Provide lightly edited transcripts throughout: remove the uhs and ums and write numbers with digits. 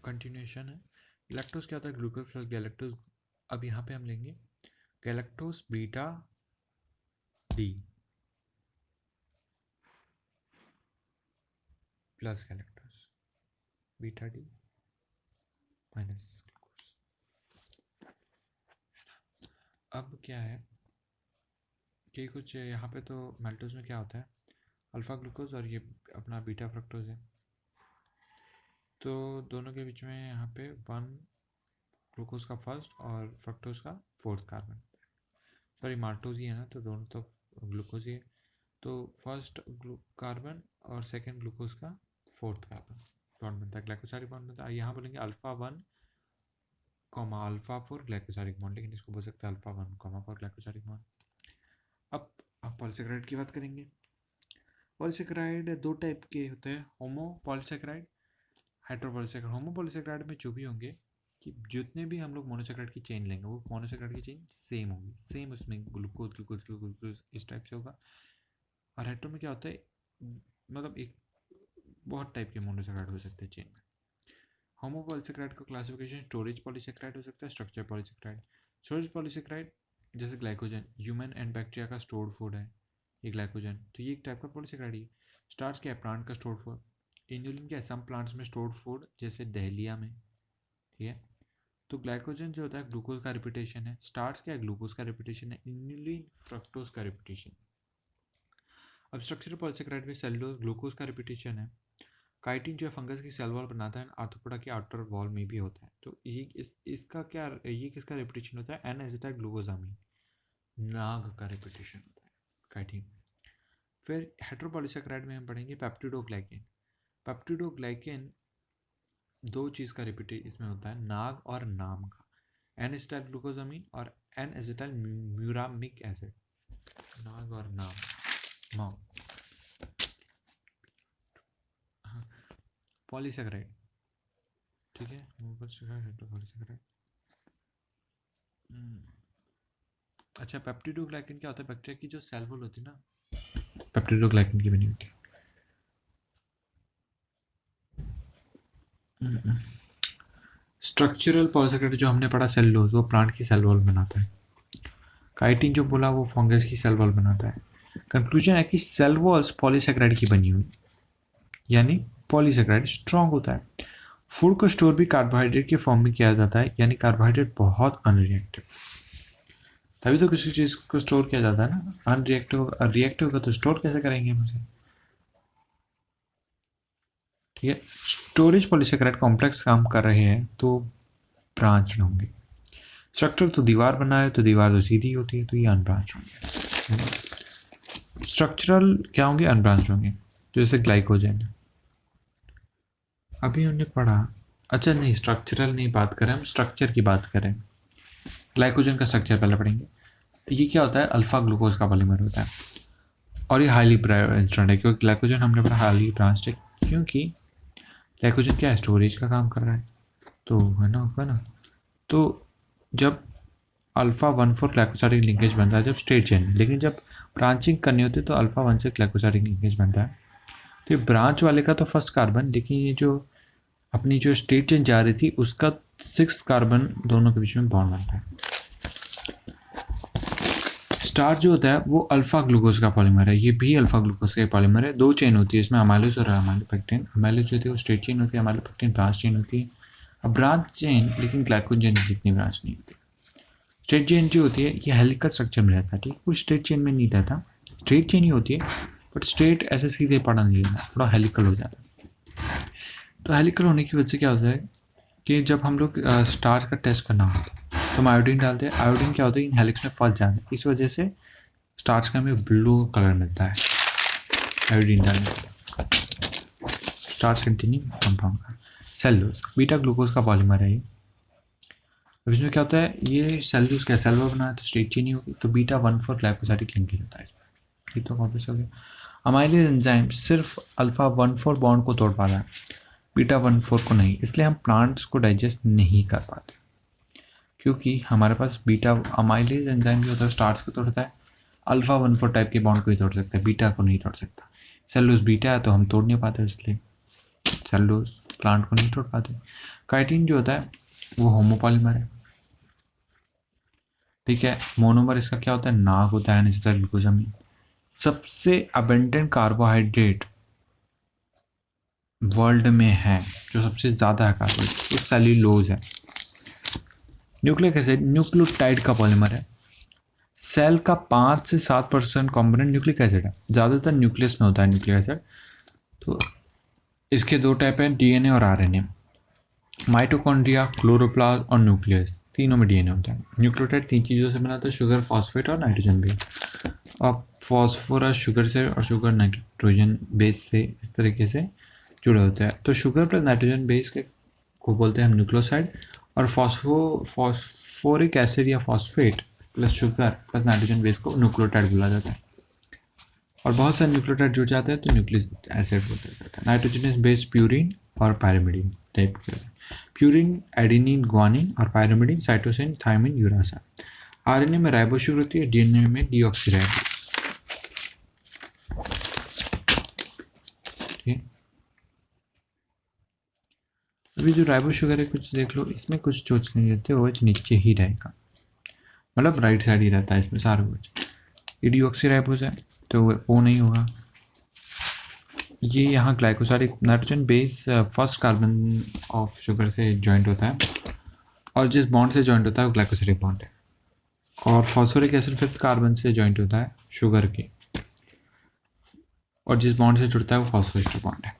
Continuation है। Galactose क्या होता है? Glucose plus galactose. अब यहाँ पे हम लेंगे galactose beta D plus galactose beta D minus glucose. अब क्या है कि कुछ यहाँ पे तो मेल्टोज में क्या होता है, अल्फ़ा ग्लूकोज और ये अपना बीटा फ्रक्टोज है, तो दोनों के बीच में यहाँ पे वन ग्लूकोज का फर्स्ट और फ्रक्टोज का फोर्थ कार्बन, सॉरी माल्टोज ही है ना, तो दोनों तो ग्लूकोज ही है, तो फर्स्ट कार्बन और सेकेंड ग्लूकोज का फोर्थ कार्बन बॉन्ड बनता है, ग्लाइकोसाइडिक बॉन्ड बनता है। यहाँ बोलेंगे alpha one comma alpha four glycosidic bond, लेकिन इसको बोल सकते हैं alpha one comma four glycosidic bond. अब आप पॉलीसेकेराइड की बात करेंगे। पॉलीसेकेराइड दो टाइप के होते हैं, होमो पॉलीसेकेराइड, हेटेरोपॉलीसेकेराइड। होमो पॉलीसेकेराइड में जो भी होंगे कि जितने भी हम लोग मोनोसेकेराइड की चेन लेंगे वो मोनोसेकेराइड की चेन सेम होगी, सेम उसमें ग्लूकोज ग्लूकोज ग्लूकोज इस टाइप से होगा। और हेटेरो में क्या होता है, मतलब एक बहुत टाइप के मोनोसेकेराइड हो सकते हैं चेन में। होमो पॉलीसेकेराइड का क्लासिफिकेशन स्टोरेज पॉलीसेकेराइड हो सकता है, स्ट्रक्चर पॉलीसेकेराइड। स्टोरेज पॉलीसेकेराइड जैसे ग्लाइकोजन, ह्यूमन एंड बैक्टीरिया का स्टोर्ड फूड है ये ग्लाइकोजन, तो ये एक टाइप का पॉलीसेकेराइड है। स्टार्च क्या है? प्लांट का स्टोर्ड फूड। इन्युलिन क्या है? सम प्लांट्स में स्टोर्ड फूड जैसे दहलिया में, ठीक है। तो ग्लाइकोजन जो होता है ग्लूकोज का रिपीटेशन है, स्टार्च क्या है? ग्लूकोज का रिपीटेशन है, इन्युलिन फ्रक्टोज का रिपीटेशन। अब स्ट्रक्चर पॉलीसेकेराइड में सेलुलोज ग्लूकोज का रिपीटेशन है। काइटिन जो है फंगस की सेल वॉल बनाता है, आर्थ्रोपोडा की आउटर वॉल में भी होता है, तो ये इसका क्या, ये किसका रिपीटेशन होता है? एन एसिटाइल ग्लूकोजामिन, नाग का रिपीटेशन होता है काइटिन। फिर हेटेरोपॉलीसेकेराइड में हम पढ़ेंगे पेप्टिडोग्लाइकेन। पेप्टिडोग्लाइकेन दो चीज़ का रिपीट इसमें होता है, नाग और नाम का, एन एसिटाइल ग्लूकोजामिन और एन एसिटाइल म्यूरामिक एसिड, नाग और नाम माओ। हाँ, पॉलीसेकेराइड, ठीक है, हेटेरोपॉलीसेकेराइड। अच्छा, पेप्टिडोग्लाइकेन क्या होता है? बैक्टीरिया की जो सेल वॉल होती है ना, पेप्टिडोग्लाइकेन की बनी होती है। स्ट्रक्चरल पॉलीसेकेराइड जो हमने पढ़ा सेलुलोज, वो प्लांट की सेल वॉल बनाता है। काइटिन जो बोला वो फंगस की सेल वॉल बनाता है। कंक्लूजन है कि सेल वॉल्स पॉलीसेकेराइड की बनी हुई, यानी पॉलीसेकेराइड स्ट्रॉन्ग होता है। फूड को स्टोर भी कार्बोहाइड्रेट के फॉर्म में किया जाता है, यानी कार्बोहाइड्रेट बहुत अनरिएक्टिव, तभी तो किसी चीज़ को स्टोर किया जाता है ना। अनरिएक्टिव रिएक्टिव का तो स्टोर कैसे करेंगे हम उसे, ठीक है। स्टोरेज पॉलीसेकेराइड कॉम्प्लेक्स काम कर रहे हैं तो ब्रांच होंगे। स्ट्रक्चर तो दीवार बनाए तो दीवार तो सीधी होती है, तो ये अनब्रांच होंगे। स्ट्रक्चरल क्या होंगे? अनब्रांच होंगे, जैसे ग्लाइकोजन। अभी हमने पढ़ा, अच्छा नहीं स्ट्रक्चरल नहीं बात करें, हम स्ट्रक्चर की बात करें। ग्लाइकोजन का स्ट्रक्चर पहले पढ़ेंगे। ये क्या होता है? अल्फा ग्लूकोज का पॉलीमर होता है और ये हाईली ब्रांच्ड है, क्योंकि ग्लाइकोजन हमने पढ़ा हाईली ब्रांच्ड है, क्योंकि ग्लाइकोजन क्या है? स्टोरेज का काम कर रहा है, तो है ना, होगा ना। तो जब alpha one four glycosidic linkage बनता है जब स्ट्रेट चेन, लेकिन जब ब्रांचिंग करनी होती है तो अल्फा वन से ग्लाइकोसाइडिक लिंकेज बनता है। तो ये ब्रांच वाले का तो फर्स्ट कार्बन, लेकिन ये जो अपनी जो स्ट्रेट चेन जा रही थी उसका सिक्स कार्बन दोनों के बीच में बॉन्ड बनता है। स्टार्च जो होता है वो अल्फा ग्लूकोज का पॉलीमर है, ये भी अल्फा ग्लूकोज का पॉलीमर है। दो चेन होती है इसमें, अमाइलोज और अमाइलोपेक्टिन। अमाइलोज जो होती है वो स्ट्रेट चेन होती है, अमाइलोपेक्टिन ब्रांच चेन होती है। अब ब्रांच चेन लेकिन ग्लाइकोजन जितनी ब्रांच नहीं होती। स्ट्रेट चेन जो होती है ये हेलिकल स्ट्रक्चर में रहता है, ठीक है, कोई स्ट्रेट चेन में नहीं रहता, स्ट्रेट चेन ही होती है, बट स्ट्रेट ऐसे सीधे पड़ा नहीं रहता, थोड़ा हेलिकल हो जाता है। तो हेलिकल होने की वजह से क्या होता है कि जब हम लोग स्टार्च का टेस्ट करना होता है तो हम आयोडीन डालते हैं, आयोडीन क्या होता है इन हेलिक्स में फंस जाता है, इस वजह से स्टार्च का हमें ब्लू कलर मिलता है आयोडीन डालने से। स्टार्च कंटेनिंग कंपाउंड का सेलुलोज बीटा ग्लूकोज का पॉलीमर है ये। अब इसमें क्या होता है, ये सेलुलोज क्या सेल वॉल बनाया तो स्ट्रेट चेन ही होगी, तो beta one four glycosidic linkage होता है इसमें, ये तो ऑब्वियस हो गया। अमाइलेज एंजाइम सिर्फ अल्फा वन फोर बॉन्ड को तोड़ पाता है, बीटा वन फोर को नहीं, इसलिए हम प्लांट्स को डाइजेस्ट नहीं कर पाते, क्योंकि हमारे पास बीटा अमाइलेज एंजाइम जो होता है स्टार्च को तोड़ता है, अल्फा वन फोर टाइप के बॉन्ड को ही तोड़ सकता है, बीटा को नहीं तोड़ सकता। सेलुलोज बीटा है तो हम तोड़ नहीं पाते, इसलिए सेलुलोज प्लांट को नहीं तोड़ पाते। काइटिन जो होता है वो होमोपॉलीमर है, ठीक है। मोनोमर इसका क्या होता है, नाक होता है, निस्टर ग्लूकोजामिन। सबसे अबेंडेंट कार्बोहाइड्रेट वर्ल्ड में है, जो सबसे ज़्यादा है कार्बोहाइड्रेट, वो सेल्यूलोज है। न्यूक्लिक एसिड न्यूक्लियोटाइड का पॉलीमर है। सेल का 5 से 7% कॉम्पोनेंट न्यूक्लिक एसिड है, ज़्यादातर न्यूक्लियस में होता है न्यूक्लिक एसिड। तो इसके दो टाइप हैं, डीएनए और आरएनए। माइटोकॉन्ड्रिया, क्लोरोप्लास्ट और न्यूक्लियस, तीनों में डीएनए होता है। न्यूक्लियोटाइड 3 चीज़ों से बना होता है, शुगर, फॉस्फेट और नाइट्रोजन बेस। अब फॉस्फोरस शुगर से और शुगर नाइट्रोजन बेस से इस तरीके से जुड़े होते हैं। तो शुगर प्लस नाइट्रोजन बेस के को बोलते हैं हम न्यूक्लियोसाइड, और फॉस्फोरिक एसिड या phosphate plus sugar plus nitrogen base को न्यूक्लियोटाइड बोला जाता है। और बहुत सारे न्यूक्लियोटाइड जुड़ जाते हैं तो न्यूक्लिक एसिड बोला जाता है। नाइट्रोजनस बेस प्यूरिन और पायरिमिडीन टाइप के। प्यूरिन एडेनिन ग्वानिन और पायरिमिडीन साइटोसिन थायमिन यूरासा। आरएनए में राइबो शुगर होती है, डीएनए में डीऑक्सीराइबोस। ठीक, अभी जो राइबो शुगर है कुछ देख लो, इसमें कुछ चोच नहीं रहते, OH नीचे ही रहेगा, मतलब राइट साइड ही रहता है इसमें सारा कुछ। ये डीऑक्सीराइबोस है तो वो नहीं होगा। ये यहाँ glycoside nitrogen base first carbon of sugar से जॉइंट होता है, और जिस बॉन्ड से जॉइंट होता है वो ग्लाइकोसाइड बॉन्ड है। और फॉस्फोरिक एसिड 5th कार्बन से जॉइंट होता है शुगर के, और जिस बॉन्ड से जुड़ता है वो फॉस्फोरिक बॉन्ड है।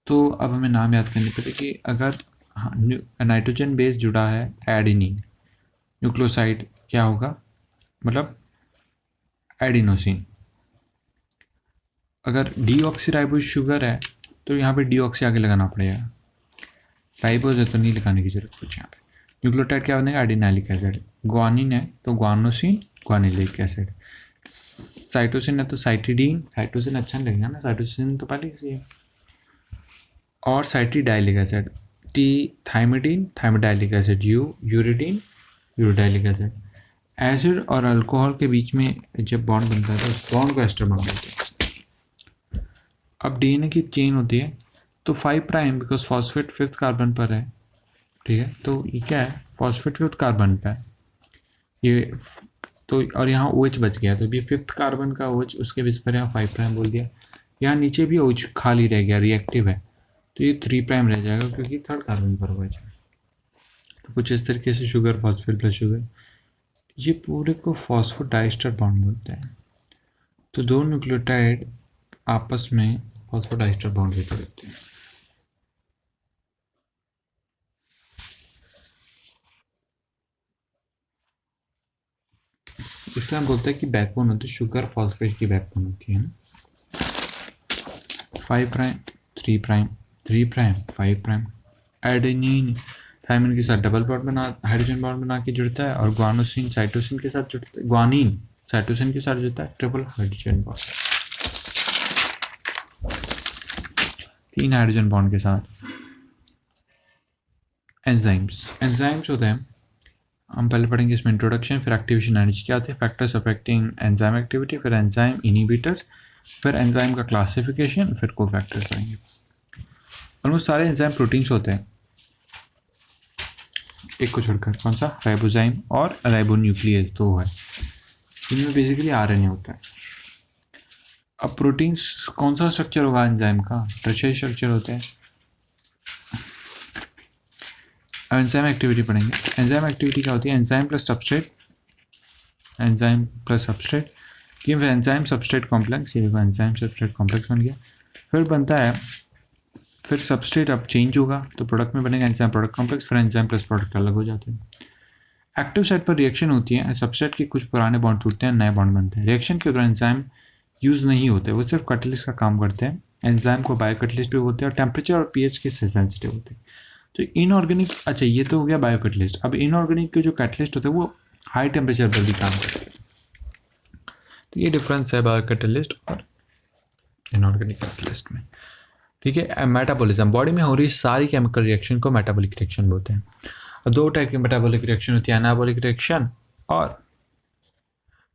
तो अब हमें नाम याद करने पड़े कि अगर नाइट्रोजन बेस जुड़ा है एडेनिन, न्यूक्लियोसाइड क्या होगा, मतलब एडिनोसिन। अगर डीऑक्सीराइबोस शुगर है तो यहाँ पे डीऑक्सी आगे लगाना पड़ेगा, राइबोस है तो नहीं लगाने की जरूरत कुछ यहाँ पे। न्यूक्लियोटाइड क्या बनेगा, एडिनाइलिक एसिड। ग्वानिन है तो ग्वानोसिन ग्वानिलिक एसिड। साइटोसिन है तो साइटिडीन, साइटोसिन अच्छा नहीं लगेगा ना, साइटोसिन तो पहले से है। और cytidylic acid, T thymidine thymidylic acid, uridine uridylic acid. Acid और अल्कोहल के बीच में जब बॉन्ड बनता है तो उस बॉन्ड को एस्टर बॉन्ड बोलते हैं। अब डीएनए की चेन होती है तो 5 prime, because phosphate 5th carbon पर है, ठीक है। तो ये क्या है, फॉस्फेट 5th कार्बन पर है ये, तो और यहाँ OH बच गया, तो ये 5th कार्बन का OH उसके बेस पर यहाँ 5 प्राइम बोल दिया। यहाँ नीचे भी OH खाली रह गया, रिएक्टिव है, तो ये 3 प्राइम रह जाएगा क्योंकि 3rd कार्बन पर OH है। तो कुछ इस तरीके से शुगर, फॉस्फेट प्लस शुगर, ये पूरे को फॉस्फोडाइस्टर बॉन्ड बोलते हैं। तो दो न्यूक्लियोटाइड आपस में फॉस्फोडाइस्टर बॉन्ड लेकर रखते हैं। इसलिए हम बोलते हैं कि बैकबोन होती है, शुगर फॉस्फेट की बैकबोन होती है ना। 5 prime 3 prime 3 prime 5 prime. Adenine thymine के साथ डबल बॉन्ड बना, हाइड्रोजन बॉन्ड बना के जुड़ता है, और ग्वानोसिन साइटोसिन के साथ जुड़ता है, ग्वानिन साइटोसिन के साथ जुड़ता है, triple hydrogen bond, 3 hydrogen bond के साथ। एंजाइम्स होते हैं, हम पहले पढ़ेंगे इसमें इंट्रोडक्शन, फिर एक्टिवेशन एनर्जी क्या होती है, फैक्टर्स अफेक्टिंग एंजाइम एक्टिविटी, फिर एंजाइम इनहिबिटर्स, फिर एंजाइम का क्लासिफिकेशन, फिर कोफैक्टर्स पढ़ेंगे। ऑलमोस्ट सारे एंजाइम प्रोटीन्स होते हैं, एक को छोड़कर, कौन सा, राइबोजाइम और राइबोन्यूक्लियस, दो है। इनमें बेसिकली आरएनए होता है। अब प्रोटीन्स कौन सा स्ट्रक्चर होगा एंजाइम का, टर्शियरी स्ट्रक्चर होते हैं। अब एंजाइम एक्टिविटी पढ़ेंगे। एंजाइम एक्टिविटी क्या होती है, enzyme plus substrate, enzyme plus substrate, ये एंजाइम सबस्ट्रेट कॉम्प्लेक्स, ये देखो एंजाइम सबस्ट्रेट कॉम्प्लेक्स बन गया। फिर बनता है, फिर सबस्ट्रेट अब चेंज होगा तो प्रोडक्ट में बनेगा एंजाइम प्रोडक्ट कॉम्प्लेक्स, फिर एंजाइम प्लस प्रोडक्ट अलग हो जाते हैं। एक्टिव साइट पर रिएक्शन होती है, सबस्ट्रेट के कुछ पुराने बॉन्ड टूटते हैं, नए बॉन्ड बनते हैं। रिएक्शन के दौरान एंजाइम यूज़ नहीं होते, वो सिर्फ कैटलिस्ट का काम करते हैं। एंजाइम को बायो कैटलिस्ट भी होते हैं, और टेम्परेचर और पीएच के सेंसिटिव होते हैं। तो इनऑर्गेनिक, अच्छा ये तो हो गया बायो कैटलिस्ट। अब इनऑर्गेनिक के जो कैटलिस्ट होते हैं वो हाई टेम्परेचर पर भी काम करते हैं। तो ये डिफरेंस है बायो कैटलिस्ट और इनऑर्गेनिक कैटलिस्ट में, ठीक है। मेटाबॉलिज्म, बॉडी में हो रही सारी केमिकल रिएक्शन को मेटाबॉलिक रिएक्शन बोलते हैं। और दो टाइप की मेटाबॉलिक रिएक्शन होती है, एनाबॉलिक रिएक्शन और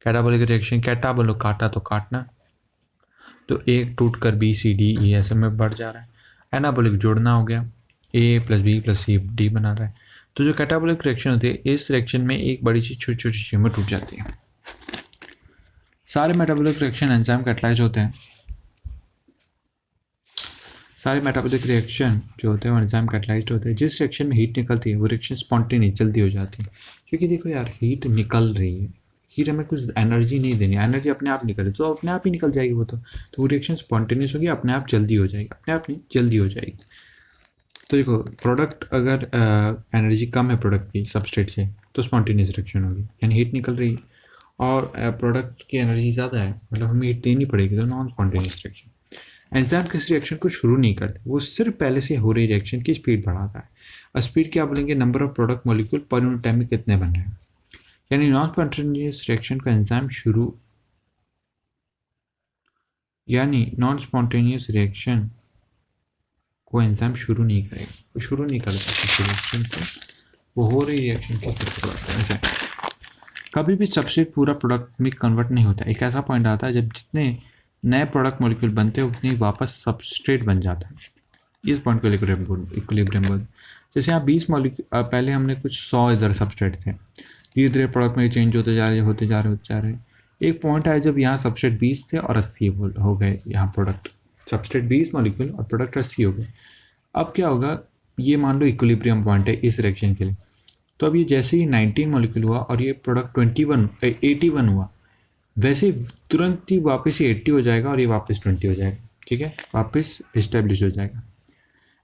कैटाबॉलिक रिएक्शन। कैटा बोलो काटा तो काटना, तो एक टूट कर बी सी डी ई ऐसे में बढ़ जा रहा है। एनाबॉलिक जोड़ना हो गया, A plus B plus C D बना रहा है। तो जो कैटाबॉलिक रिएक्शन होती है, इस रिएक्शन में एक बड़ी चीज छोटी छोटी चीजों में टूट जाती है। सारे मेटाबॉलिक रिएक्शन एंजाइम कैटलाइज होते हैं। सारे मेटाबॉलिक रिएक्शन जो होते हैं वो एंजाइम कैटलाइज्ड होते हैं। जिस रिएक्शन में हीट निकलती है वो रिएक्शन स्पॉन्टेनियस जल्दी हो जाती है, क्योंकि देखो यार हीट निकल रही है, हीट हमें कुछ एनर्जी नहीं देनी, एनर्जी अपने आप निकले तो अपने आप ही निकल जाएगी वो। तो वो रिएक्शन स्पॉन्टेनियस होगी, अपने आप जल्दी हो जाएगी, अपने आप नहीं जल्दी हो जाएगी। तो देखो प्रोडक्ट अगर एनर्जी कम है प्रोडक्ट की सबस्ट्रेट से तो स्पॉन्टेनियस रिएक्शन होगी, यानी हीट निकल रही है, और प्रोडक्ट की एनर्जी ज़्यादा है मतलब हमें हीट देनी पड़ेगी, तो नॉन स्पॉन्टेनियस रिएक्शन। एंजाइम किसी रिएक्शन को शुरू नहीं करते, वो सिर्फ पहले से हो रही रिएक्शन की स्पीड बढ़ाता है। और स्पीड क्या बोलेंगे, नंबर ऑफ प्रोडक्ट मॉलिक्यूल पर यूनिट टाइम में कितने बन रहे हैं। यानी नॉन स्पॉन्टेनियस रिएक्शन का एंजाइम शुरू, यानी नॉन स्पॉन्टेनियस रिएक्शन को एंजाइम शुरू नहीं करेगा, वो शुरू नहीं करता किसी रिएक्शन को, वो हो रही रिएक्शन की एंजाइम। कभी भी सबस्ट्रेट पूरा प्रोडक्ट में कन्वर्ट नहीं होता। एक ऐसा पॉइंट आता है जब जितने नए प्रोडक्ट मॉलिक्यूल बनते हैं उतनी वापस सबस्ट्रेट बन जाता है। इस पॉइंट को इक्विलिब्रियम बोलते हैं। जैसे यहाँ 20 मॉलिक्यूल, पहले हमने कुछ 100 इधर सबस्ट्रेट थे, धीरे धीरे प्रोडक्ट में चेंज होते जा रहे। एक पॉइंट आया जब यहाँ सबस्ट्रेट 20 थे और 80 हो गए, यहाँ प्रोडक्ट सबस्ट्रेट 20 मॉलिक्यूल और प्रोडक्ट 80 हो गए। अब क्या होगा, ये मान लो इक्विलिब्रियम पॉइंट है इस रिएक्शन के लिए। तो अब ये जैसे ही 19 मॉलिक्यूल हुआ और ये प्रोडक्ट 81 हुआ, वैसे तुरंत ही वापस ये 80 हो जाएगा और ये वापस 20 हो जाएगा। ठीक है, वापस इस्टेब्लिश हो जाएगा।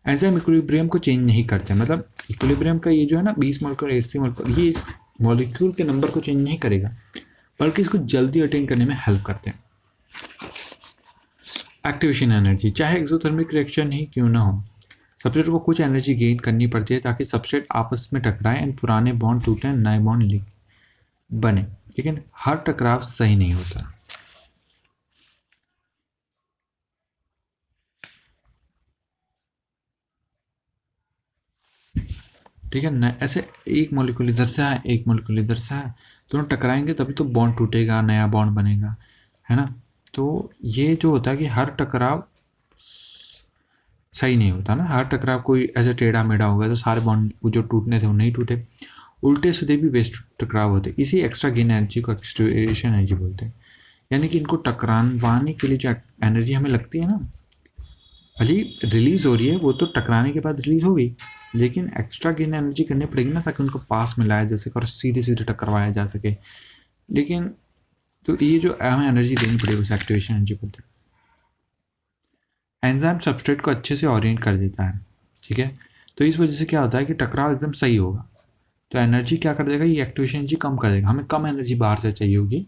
एंजाइम इक्विलिब्रियम को चेंज नहीं करते, मतलब इक्विलिब्रियम का ये जो है ना 20 मॉलिक्यूल 80 मॉलिक्यूल, ये इस मॉलिक्यूल के नंबर को चेंज नहीं करेगा, बल्कि इसको जल्दी अटेन करने में हेल्प करते हैं। एक्टिवेशन एनर्जी, चाहे एक्सोथर्मिक रिएक्शन ही क्यों ना हो, सबस्ट्रेट को कुछ एनर्जी गेन करनी पड़ती है ताकि सबस्ट्रेट आपस में टकराए एंड पुराने बॉन्ड टूटे, नए बॉन्ड बने। लेकिन हर टकराव सही नहीं होता। ठीक है ना, ऐसे एक मॉलिक्यूल इधर से है, एक मॉलिक्यूल इधर से है, दोनों टकराएंगे तभी तो बॉन्ड टूटेगा, नया बॉन्ड बनेगा, है ना। तो ये जो होता है कि हर टकराव सही नहीं होता ना, हर टकराव कोई ऐसे टेढ़ा मेढ़ा होगा तो सारे बॉन्ड जो टूटने थे वो नहीं टूटे, उल्टे सीधे भी वेस्ट टकराव होते। इसी एक्स्ट्रा गेन एनर्जी को एक्सट्रेशन एनर्जी बोलते हैं। यानी कि इनको टकराने के लिए जो एनर्जी हमें लगती है ना, भले रिलीज हो रही है वो तो टकराने के बाद रिलीज होगी, लेकिन एक्स्ट्रा गेन एनर्जी करनी पड़ेगी ना ताकि उनको पास में लाया जा सके और सीधे सीधे टकराया जा सके। लेकिन तो ये जो हमें एनर्जी देनी पड़ेगी उसे एक्टिवेशन एनर्जी बोलते हैं। एंजाइम सबस्ट्रेट को अच्छे से ओरिएंट कर देता है। ठीक है, तो इस वजह से क्या होता है कि टकराव एकदम सही होगा, तो एनर्जी क्या कर देगा, ये एक्टिवेशन एनर्जी कम कर देगा। हमें कम एनर्जी बाहर से चाहिए होगी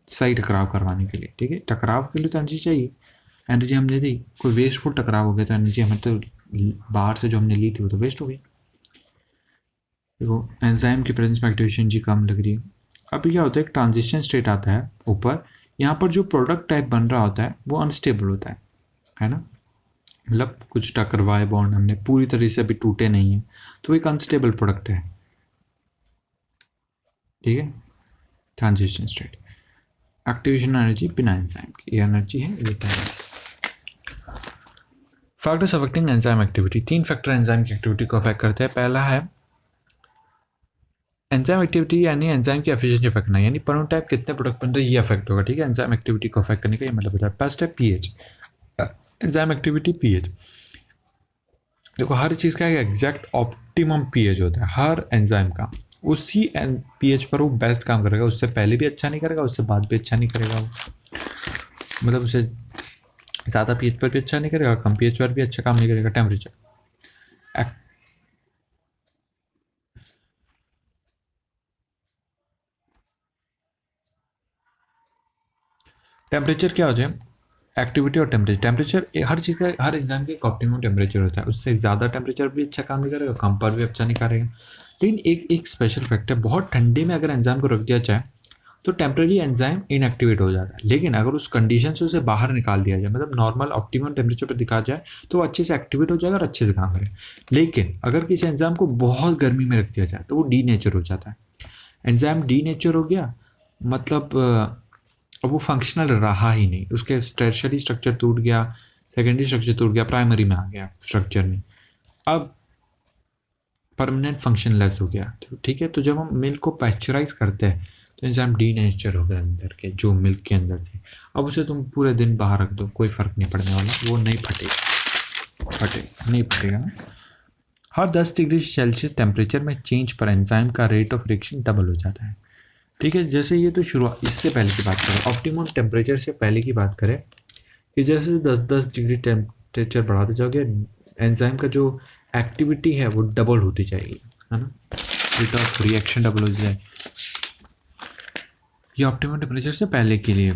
सही टकराव करवाने के लिए। ठीक है, टकराव के लिए तो एनर्जी चाहिए, एनर्जी हमने दी, कोई वेस्टफुल टकराव हो गया तो एनर्जी हमें तो बाहर से जो हमने ली थी वो तो वेस्ट हो गई। देखो एंजाइम की प्रेजेंस में एक्टिवेशन एनर्जी कम लग रही है। अभी क्या होता है, एक ट्रांजिशन स्टेट आता है ऊपर, यहाँ पर जो प्रोडक्ट टाइप बन रहा होता है वो अनस्टेबल होता है ना, मतलब कुछ टकरवाए बॉन्ड हमने पूरी तरह से अभी टूटे नहीं है, तो एक अनस्टेबल प्रोडक्ट है। ठीक है, ट्रांजिशन स्टेट, एक्टिवेशन एनर्जी बिना एंजाइम की, ये एनर्जी है, ये time. Factors affecting enzyme activity, 3 factor enzyme की एक्टिविटी को अफेक्ट करते हैं। पहला है एंजाइम एक्टिविटी, यानी एंजाइम की एफिशिएंसी अफेक्ट करना, यानी परमाणु टाइप कितने प्रोडक्ट बन रहे हैं ये अफेक्ट होगा। ठीक है, एंजाइम एक्टिविटी को अफेक्ट करने का ये मतलब होता है। फर्स्ट है पीएच, एंजाइम एक्टिविटी पीएच। देखो हर चीज़ का एक एग्जैक्ट ऑप्टिमम पीएच होता है हर एंजाइम का, उसी पीएच पर वो बेस्ट काम करेगा, उससे पहले भी अच्छा नहीं करेगा, उससे बाद भी अच्छा नहीं करेगा वो, मतलब उससे ज़्यादा पीएच पर भी अच्छा नहीं करेगा, कम पीएच पर भी अच्छा काम नहीं करेगा। टेम्परेचर क्या हो जाए, एक्टिविटी और टेम्परेचर हर चीज़ का, हर एंजाइम का एक ऑप्टिमम टेम्परेचर होता है, उससे ज़्यादा टेम्परेचर भी अच्छा काम नहीं करेगा, कम पर भी अच्छा नहीं करेगा। लेकिन एक स्पेशल फैक्ट है, बहुत ठंडे में अगर एंजाइम को रख दिया जाए तो टेम्परेरी एंजाइम इनएक्टिवेट हो जाता है, लेकिन अगर उस कंडीशन से उसे बाहर निकाल दिया जाए, मतलब नॉर्मल ऑप्टिमम टेम्परेचर पर दिखा जाए तो वो अच्छे से एक्टिवेट हो जाएगा और अच्छे से काम करेगा। लेकिन अगर किसी एंजाइम को बहुत गर्मी में रख दिया जाए तो वो डी नेचर हो जाता है। एंजाइम डी नेचर हो गया मतलब अब वो फंक्शनल रहा ही नहीं, उसके टर्शियरी स्ट्रक्चर टूट गया, सेकेंडरी स्ट्रक्चर टूट गया, प्राइमरी में आ गया स्ट्रक्चर में, अब परमानेंट फंक्शन लेस हो गया। तो ठीक है, तो जब हम मिल्क को पैस्चराइज करते हैं तो एंजाइम डीनेचर हो गया अंदर के, जो मिल्क के अंदर थे। अब उसे तुम पूरे दिन बाहर रख दो, कोई फर्क नहीं पड़ने वाला, वो नहीं फटेगा ना। हर 10 डिग्री सेल्सियस टेम्परेचर में चेंज पर एंजाइम का रेट ऑफ रिएक्शन डबल हो जाता है। ठीक है, जैसे ये तो शुरुआत, इससे पहले की बात करें, ऑप्टिमम टेम्परेचर से पहले की बात करें कि जैसे 10-10 डिग्री टेम्परेचर बढ़ाते जाओगे, एंजाइम का जो एक्टिविटी है वो डबल होती जाएगी, है ना, रेट ऑफ रिएक्शन डबल हो जाए। ये ऑप्टिमम टेम्परेचर से पहले के लिए।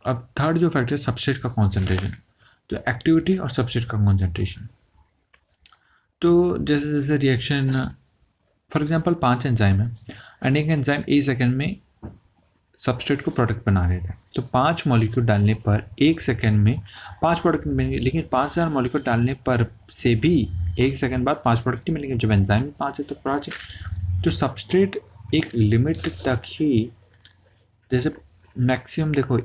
अब थर्ड जो फैक्टर है सबस्ट्रेट का कॉन्सेंट्रेशन, तो एक्टिविटी और सबस्ट्रेट का कॉन्सेंट्रेशन। तो जैसे जैसे रिएक्शन, फॉर एग्जांपल 5 एंजाइम है एंड एक एंजाइम ए सेकेंड में सबस्ट्रेट को प्रोडक्ट बना रहे थे, तो 5 मॉलिक्यूल डालने पर 1 सेकेंड में 5 प्रोडक्ट मिलेंगे, लेकिन 5000 मॉलिक्यूल डालने पर से भी 1 सेकेंड बाद 5 प्रोडक्ट ही मिलेंगे। जब एंजाइम में 5 है तो 5 है। तो सबस्ट्रेट एक लिमिट तक ही, जैसे मैक्सिमम देखो,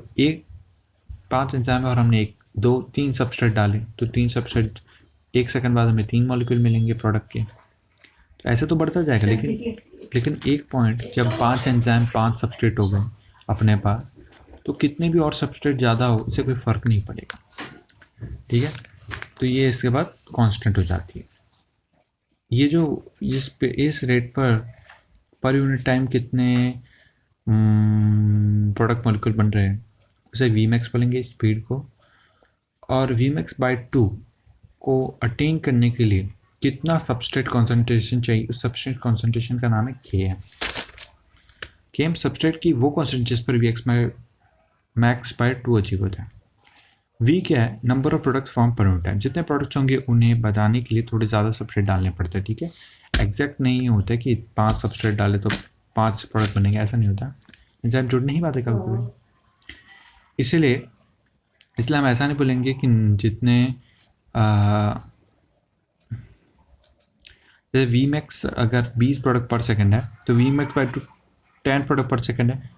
5 एंजाइम है और हमने 1 2 3 सबस्ट्रेट डाले, तो 3 सबस्ट्रेट 1 सेकेंड बाद हमें 3 मॉलिक्यूल मिलेंगे प्रोडक्ट के। तो ऐसे तो बढ़ता जाएगा, लेकिन एक पॉइंट जब 5 एंजाइम 5 सबस्ट्रेट हो गए अपने पास, तो कितने भी और सबस्ट्रेट ज़्यादा हो इससे कोई फ़र्क नहीं पड़ेगा। ठीक है, तो ये इसके बाद कांस्टेंट हो जाती है। ये जो इस रेट पर यूनिट टाइम कितने प्रोडक्ट मॉलिक्यूल बन रहे हैं उसे वी मैक्स बोलेंगे स्पीड को, और वी मैक्स बाई 2 को अटेन करने के लिए कितना सबस्ट्रेट कॉन्सेंट्रेशन चाहिए, उस सबस्ट्रेट कॉन्सेंट्रेशन का नाम है केएम। केएम सबस्ट्रेट की वो कॉन्सेंट्रेशन पर V x max by 2 achieve होता है। वी क्या है, number of products form per unit time. जितने प्रोडक्ट्स होंगे उन्हें बताने के लिए थोड़े ज़्यादा सबस्ट्रेट डालने पड़ते हैं। ठीक है, एग्जैक्ट नहीं होता कि 5 सबस्ट्रेट डाले तो 5 प्रोडक्ट बनेंगे, ऐसा नहीं होता, एंजाइम जुड़ नहीं पाते कभी कभी। इसलिए हम ऐसा नहीं बोलेंगे कि जितने जैसे वी मैक्स अगर 20 प्रोडक्ट पर सेकंड है तो वी मैक्स बाई 10 प्रोडक्ट पर सेकंड है,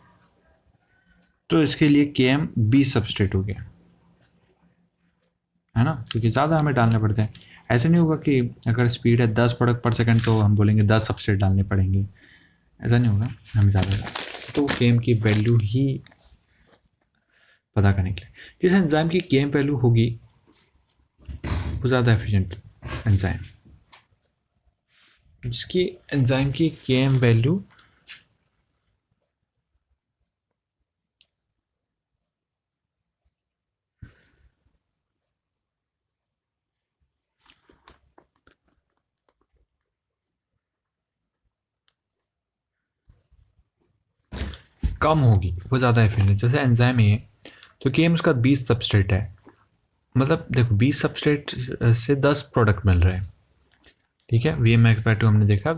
तो इसके लिए के एम 20 सबस्ट्रेट हो गया, है ना, क्योंकि ज़्यादा हमें डालने पड़ते हैं। ऐसे नहीं होगा कि अगर स्पीड है 10 प्रोडक्ट पर सेकंड तो हम बोलेंगे 10 सबस्ट्रेट डालने पड़ेंगे, ऐसा नहीं होगा, हमें ज़्यादा। तो के एम की वैल्यू ही पता करने के लिए, जिस एंजाइम की के एम वैल्यू होगी वो ज़्यादा एफिशिएंट एंजाइम, जिसकी एंजाइम की केएम वैल्यू कम होगी वो ज़्यादा एफिशिएंट। जैसे एंजाइम है तो केएम उसका 20 सबस्ट्रेट है, मतलब देखो 20 सबस्ट्रेट से 10 प्रोडक्ट मिल रहे हैं। ठीक है, वी एम एक्स बाई 2 हमने देखा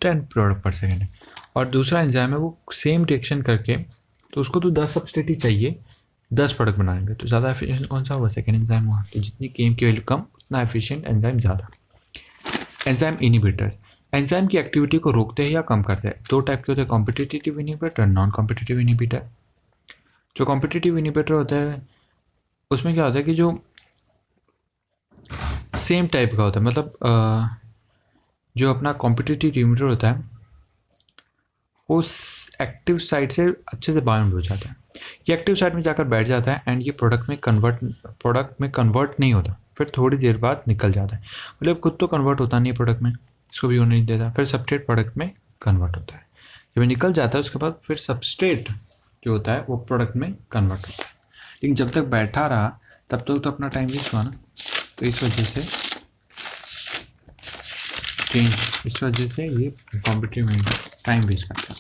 10 प्रोडक्ट पर सेकेंड है, और दूसरा एंजाइम है वो सेम रिएक्शन करके, तो उसको तो 10 सबस्ट्रेट ही चाहिए 10 प्रोडक्ट बनाएंगे, तो ज़्यादा एफिशिएंट कौन सा हुआ, सेकेंड एंजाइम हुआ। तो जितनी केएम की वैल्यू कम उतना एफिशिएंट एंजाइम ज़्यादा। एंजाइम इनिबिटर्स एंजाइम की एक्टिविटी को रोकते हैं या कम करते हैं। 2 टाइप के होते हैं, competitive inhibitor, non competitive inhibitor. जो कॉम्पिटिटिव इनिबिटर होता है उसमें क्या होता है कि जो सेम टाइप का होता है, मतलब जो अपना कॉम्पिटिटिव इनिबिटर होता है उस एक्टिव साइट से अच्छे से बाउंड हो जाता है। ये एक्टिव साइट में जाकर बैठ जाता है एंड ये प्रोडक्ट में कन्वर्ट नहीं होता, फिर थोड़ी देर बाद निकल जाता है। मतलब खुद तो कन्वर्ट होता नहीं प्रोडक्ट में, इसको भी होने नहीं देता, फिर सबस्ट्रेट प्रोडक्ट में कन्वर्ट होता है। जब ये निकल जाता है उसके बाद फिर सबस्ट्रेट जो होता है वो प्रोडक्ट में कन्वर्ट होता है। लेकिन जब तक बैठा रहा तब तक तो अपना टाइम वेस्ट हुआ ना, तो इस वजह से ये कॉम्पिटिटिव टाइम वेस्ट करता है।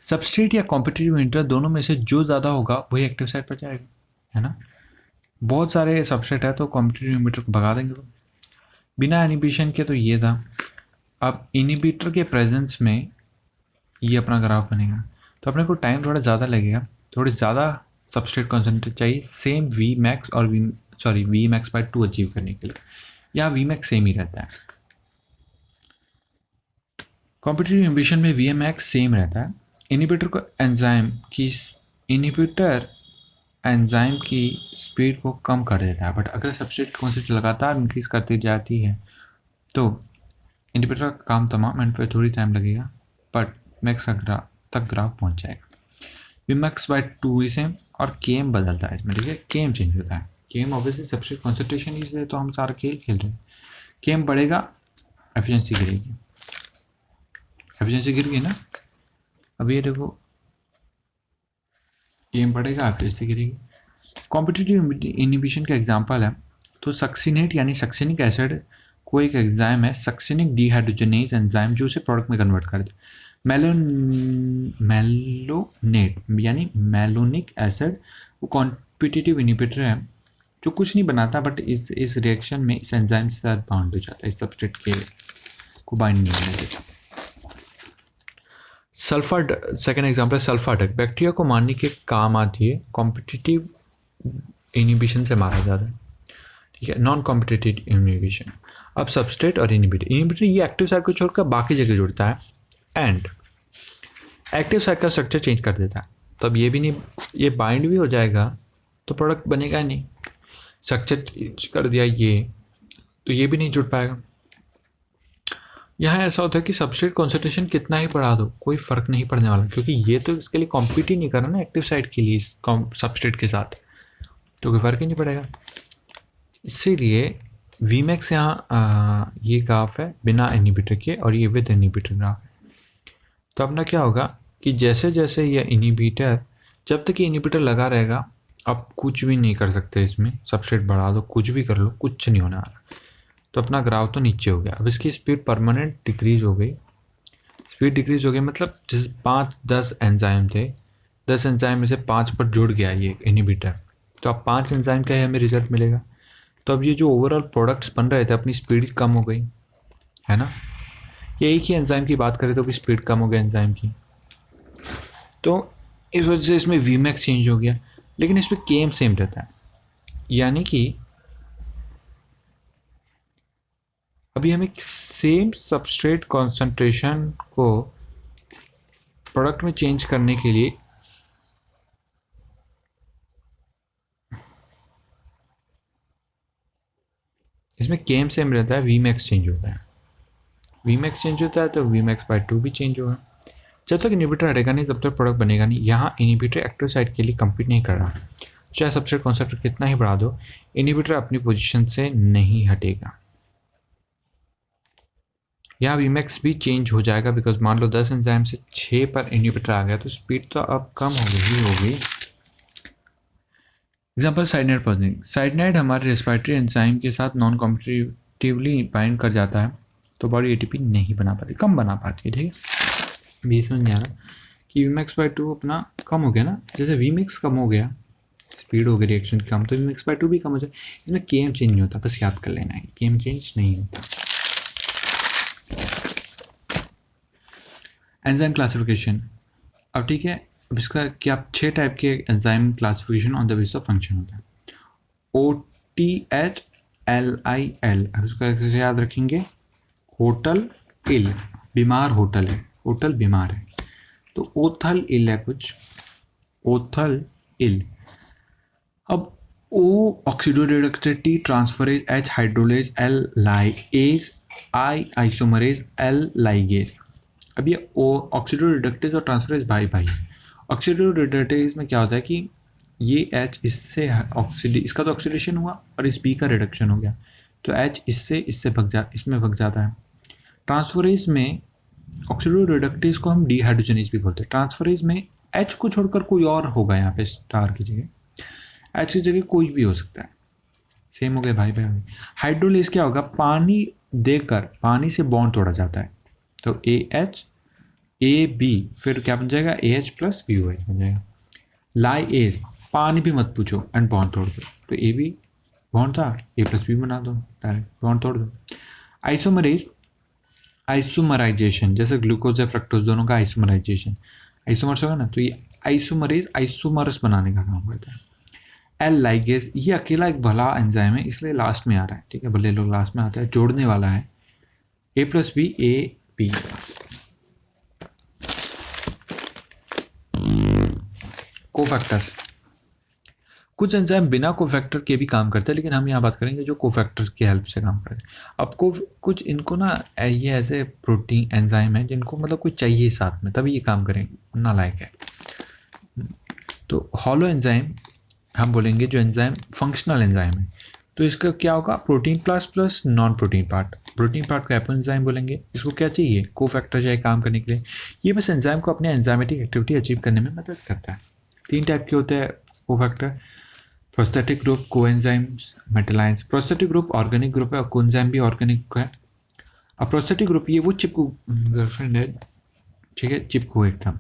सबस्ट्रेट या कॉम्पिटिटिव इनिबिटर दोनों में से जो ज़्यादा होगा वही एक्टिव साइट पर जाएगा, है ना। बहुत सारे सबस्ट्रेट है तो कॉम्पिटिटिव इनिबिटर को भगा देंगे, तो बिना इनिबिशन के तो ये था। अब इनिबिटर के प्रेजेंस में ये अपना ग्राफ बनेगा, तो अपने को टाइम थोड़ा ज़्यादा लगेगा, थोड़ी ज़्यादा सबस्ट्रेट कॉन्सेंट्रेट चाहिए सेम वी मैक्स और वी मैक्स बाई 2 अचीव करने के लिए। यहाँ वी मैक्स सेम ही रहता है, कॉम्पिटिटिव इनिबिशन में वी मैक्स सेम रहता है। इनिबिटर को एंजाइम की इनिबिटर एंजाइम की स्पीड को कम कर देता है, बट अगर सब्सट्रेट कॉन्सेंट्रेशन लगातार इंक्रीज करती जाती है तो इनहिबिटर का काम तमाम एंड फिर थोड़ी टाइम लगेगा बट मैक्स तक ग्राफ पहुंच जाएगा। Vmax बाय 2 इसे और केम बदलता है इसमें, ठीक है, केम चेंज होता है। केम ऑब्वियसली सब्सट्रेट कॉन्सेंट्रेशन इसलिए तो हम सारा खेल खेल रहे हैं। केम बढ़ेगा, एफिशिएंसी गिरेगी, एफिशिएंसी गिर गई ना। अभी ये देखो, केम बढ़ेगा, एफिशिएंसी गिरेगी। कॉम्पिटिटिव इनिबिशन का एग्जांपल है तो सक्सिनेट यानी सक्सिनिक एसिड को एक एंजाइम है, सक्सिनिक डिहाइड्रोजनेज एंजाइम, जो उसे प्रोडक्ट में कन्वर्ट कर दे। मेलोनेट यानी मेलोनिक एसिड वो कॉम्पिटिटिव इनिबिटर है जो कुछ नहीं बनाता बट इस रिएक्शन में इस एंजाइम के साथ बाउंड हो जाता है, इस सब्सट्रेट के को बाइंड नहीं होने देता। सल्फर, सेकेंड एग्जाम्पल सल्फाडक, बैक्टीरिया को मारने के काम आती है, कॉम्पिटिटिव इनिबिशन से मारा जाता है, ठीक है, नॉन कॉम्पिटिटिव इनिबिशन। अब सबस्ट्रेट और इनिबिटर ये एक्टिव साइट को छोड़कर बाकी जगह जुड़ता है एंड एक्टिव साइट का स्ट्रक्चर चेंज कर देता है। तो अब ये भी नहीं, ये बाइंड भी हो जाएगा तो प्रोडक्ट बनेगा नहीं, स्ट्रक्चर चेंज कर दिया ये तो ये भी नहीं जुड़ पाएगा। यहाँ ऐसा होता है कि सबस्ट्रेट कॉन्सेंट्रेशन कितना ही बढ़ा दो कोई फ़र्क नहीं पड़ने वाला, क्योंकि ये तो इसके लिए कॉम्पीट ही नहीं कर रहा ना एक्टिव साइट के लिए सबस्ट्रेट के साथ, तो कोई फ़र्क ही नहीं पड़ेगा। इसीलिए Vmax यहाँ ये ग्राफ है बिना इनिबिटर के और ये विद इनिबिटर ग्राफ है। तो अपना क्या होगा कि जैसे जैसे ये इनिबिटर, जब तक ये इनिबिटर लगा रहेगा आप कुछ भी नहीं कर सकते इसमें, सबस्ट्रेट बढ़ा दो कुछ भी कर लो कुछ नहीं होने वाला। तो अपना ग्राफ तो नीचे हो गया। अब इसकी स्पीड परमानेंट डिक्रीज हो गई, स्पीड डिक्रीज हो गई मतलब जैसे 5-10 एंजाइम थे, 10 एंजाइम में से 5 पर जुड़ गया ये इनिबिटर, तो अब 5 एंजाइम का ही हमें रिजल्ट मिलेगा। तो अब ये जो ओवरऑल प्रोडक्ट्स बन रहे थे अपनी स्पीड कम हो गई है ना। ये एक ही एंजाइम की बात करें तो भी स्पीड कम हो गई एंजाइम की, तो इस वजह से इसमें Vmax चेंज हो गया, लेकिन इसमें केम सेम रहता है। यानी कि अभी हमें सेम सबस्ट्रेट कॉन्सेंट्रेशन को प्रोडक्ट में चेंज करने के लिए इसमें केम सेम रहता है, Vmax चेंज होता है। Vmax चेंज होता है तो Vmax बाय 2 भी चेंज होगा। जब तक इनिबिटर हटेगा नहीं तब तक प्रोडक्ट बनेगा नहीं। यहाँ इनिबिटर एक्टिव साइट के लिए कम्पीट नहीं कर रहा, चाहे सबस्ट्रेट कॉन्सेंट्रेशन कितना ही बढ़ा दो इनिबिटर अपनी पोजीशन से नहीं हटेगा। यहाँ Vmax भी चेंज हो जाएगा बिकॉज मान लो 10 एंजाइम से 6 पर इनिबिटर आ गया तो स्पीड तो अब कम हो गई होगी। एग्जाम्पल साइडनाइड पॉइजनिंग, साइडनाइड हमारे रेस्पिरेटरी एंजाइम के साथ नॉन कॉम्पिटिटिवली बाइंड कर जाता है तो बॉडी एटीपी नहीं बना पाती, कम बना पाती है, ठीक है। भी समझ नहीं आ रहा कि Vmax बाय 2 अपना कम हो गया ना, जैसे Vmax कम हो गया स्पीड हो गई रिएक्शन की कम, तो Vmax बाय 2 भी कम हो जाए। इसमें केम चेंज नहीं होता, बस याद कर लेना है केम चेंज नहीं होता। एंजाइम क्लासिफिकेशन, अब ठीक है, अब इसका क्या 6 टाइप के enzyme classification on the basis of function होता है। OTHLIL, अब इसका कैसे याद रखेंगे, होटल इल, बीमार होटल है, होटल बीमार है, तो ओथल इल है कुछ, ओथल इल। अब O ऑक्सीडोरेडक्टेज, T transferase, H hydrolase, L ligase, I isomerase, L ligase. अब ये O ऑक्सीडोरेडक्टेज और ट्रांसफरेज भाई भाई। ऑक्सीडोरेडक्टेज में क्या होता है कि ये H इससे इसका तो ऑक्सीडेशन हुआ और इस B का रिडक्शन हो गया, तो H इससे इसमें भग जाता है। ट्रांसफरेज में ऑक्सीडोरेडक्टेज को हम डिहाइड्रोजनेज भी बोलते हैं। ट्रांसफरेज में H को छोड़कर कोई और होगा, यहाँ पे स्टार की जगह H की जगह कोई भी हो सकता है, सेम हो गए भाई भाई। हाइड्रोलेज क्या होगा, पानी देकर पानी से बॉन्ड तोड़ा जाता है, तो AH AB फिर क्या बन जाएगा AH प्लस BOH बन जाएगा। लाइएज, पानी भी मत पूछो एंड बॉन्ड तोड़ दो, तो AB बॉन्ड था A प्लस B बना दो, डायरेक्ट बॉन्ड तोड़ दो। आइसोमरेज, आइसोमराइजेशन, जैसे ग्लूकोज या फ्रक्टोज दोनों का आइसोमराइजेशन, आइसोमर्स होगा ना, तो ये आइसोमरेज आइसोमर्स बनाने का काम करता है। एल लाइगेज, ये अकेला एक भला एंजाइम है इसलिए लास्ट में आ रहा है, ठीक है, भले लोग लास्ट में आता है, जोड़ने वाला है, A plus B AB। Cofactors, कुछ एंजाइम बिना कोफैक्टर के भी काम करते हैं, लेकिन हम यहाँ बात करेंगे जो कोफैक्टर की हेल्प से काम करते हैं। अब को कुछ इनको ना ये ऐसे प्रोटीन एंजाइम है जिनको मतलब कोई चाहिए साथ में तभी ये काम करेंगे, ना लायक है। तो हॉलो एंजाइम हम बोलेंगे जो एंजाइम फंक्शनल एंजाइम है, तो इसका क्या होगा, protein plus plus non protein part. Protein part को एपो एंजाइम बोलेंगे। इसको क्या चाहिए, कोफैक्टर चाहिए काम करने के लिए। ये बस एंजाइम को अपने एंजाइमेटिक एक्टिविटी अचीव करने में मदद करता है। 3 टाइप के होते हैं cofactor, prosthetic group, coenzymes, metal ions. Prosthetic group organic group है और कोएंजाइम भी ऑर्गेनिक है। अब प्रोस्थेटिक ग्रुप ये वो चिपकू गर्लफ्रेंड है, ठीक है, चिपकू एकदम।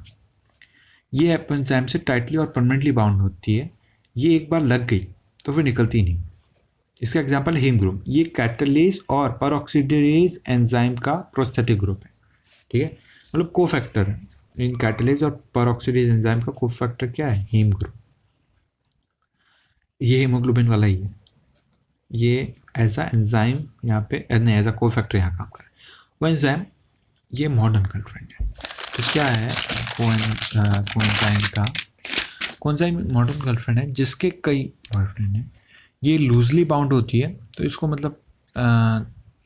ये एपो एंजाइम से टाइटली और परमानेंटली बाउंड होती है। ये एक बार लग गई तो फिर निकलती नहीं। इसका एग्जांपल है हीम ग्रुप। ये कैटलेज और परऑक्सीडेज एंजाइम का प्रोस्थेटिक ग्रुप है, ठीक है, मतलब कोफैक्टर है। इन कैटलेज और परऑक्सीडेज एंजाइम का कोफैक्टर क्या है, हीम ग्रुप। ये हीमोग्लोबिन वाला ही है। ये ऐसा एंजाइम यहाँ पे नहीं, एज अ कोफैक्टर यहाँ काम कर रहा है। वो एंजाइम ये मॉडर्न गर्लफ्रेंड है। तो क्या है कोएंजाइम का, कोएंजाइम मॉडर्न गर्लफ्रेंड है जिसके कई बॉयफ्रेंड हैं। ये लूजली बाउंड होती है, तो इसको मतलब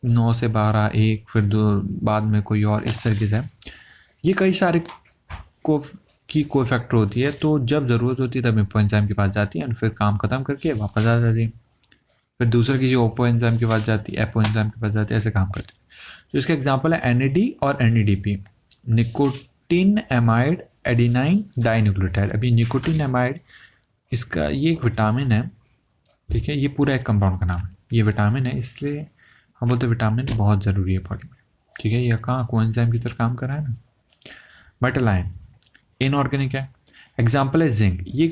9 से 12, 1 फिर 2 बाद में कोई और, इस तरीके से। ये कई सारे कोफैक्टर होती है, तो जब ज़रूरत होती है तब एपो एंजाइम के पास जाती है और फिर काम ख़त्म करके वापस आ जाती है। फिर दूसरा किसी ओपो एंजाइम के पास जाती है, एपो एंजाइम के पास जाती है, ऐसे काम करती है। तो इसका एग्जाम्पल है NAD और NADP, nicotine amide adenine dinucleotide. अभी निकोटिन एमाइड इसका ये एक विटामिन है, ठीक है, ये पूरा एक कंपाउंड का नाम है। ये विटामिन है, इसलिए हम बोलते हैं विटामिन बहुत ज़रूरी है बॉडी में, ठीक है। ये कहाँ कोएंजाइम की तरह काम कर रहा है ना। मेटालाइन इनऑर्गेनिक है। एग्जाम्पल है जिंक। ये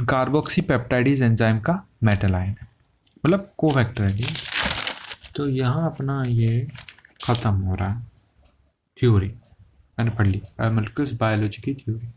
कार्बोक्सी पेप्टाइडीज एंजाइम का मेटालाइन है, मतलब कोफैक्टर है ये। तो यहाँ अपना ये ख़त्म हो रहा है थ्योरी, मैंने पढ़ ली मॉलिक्यूल्स बायोलॉजी की थ्योरी।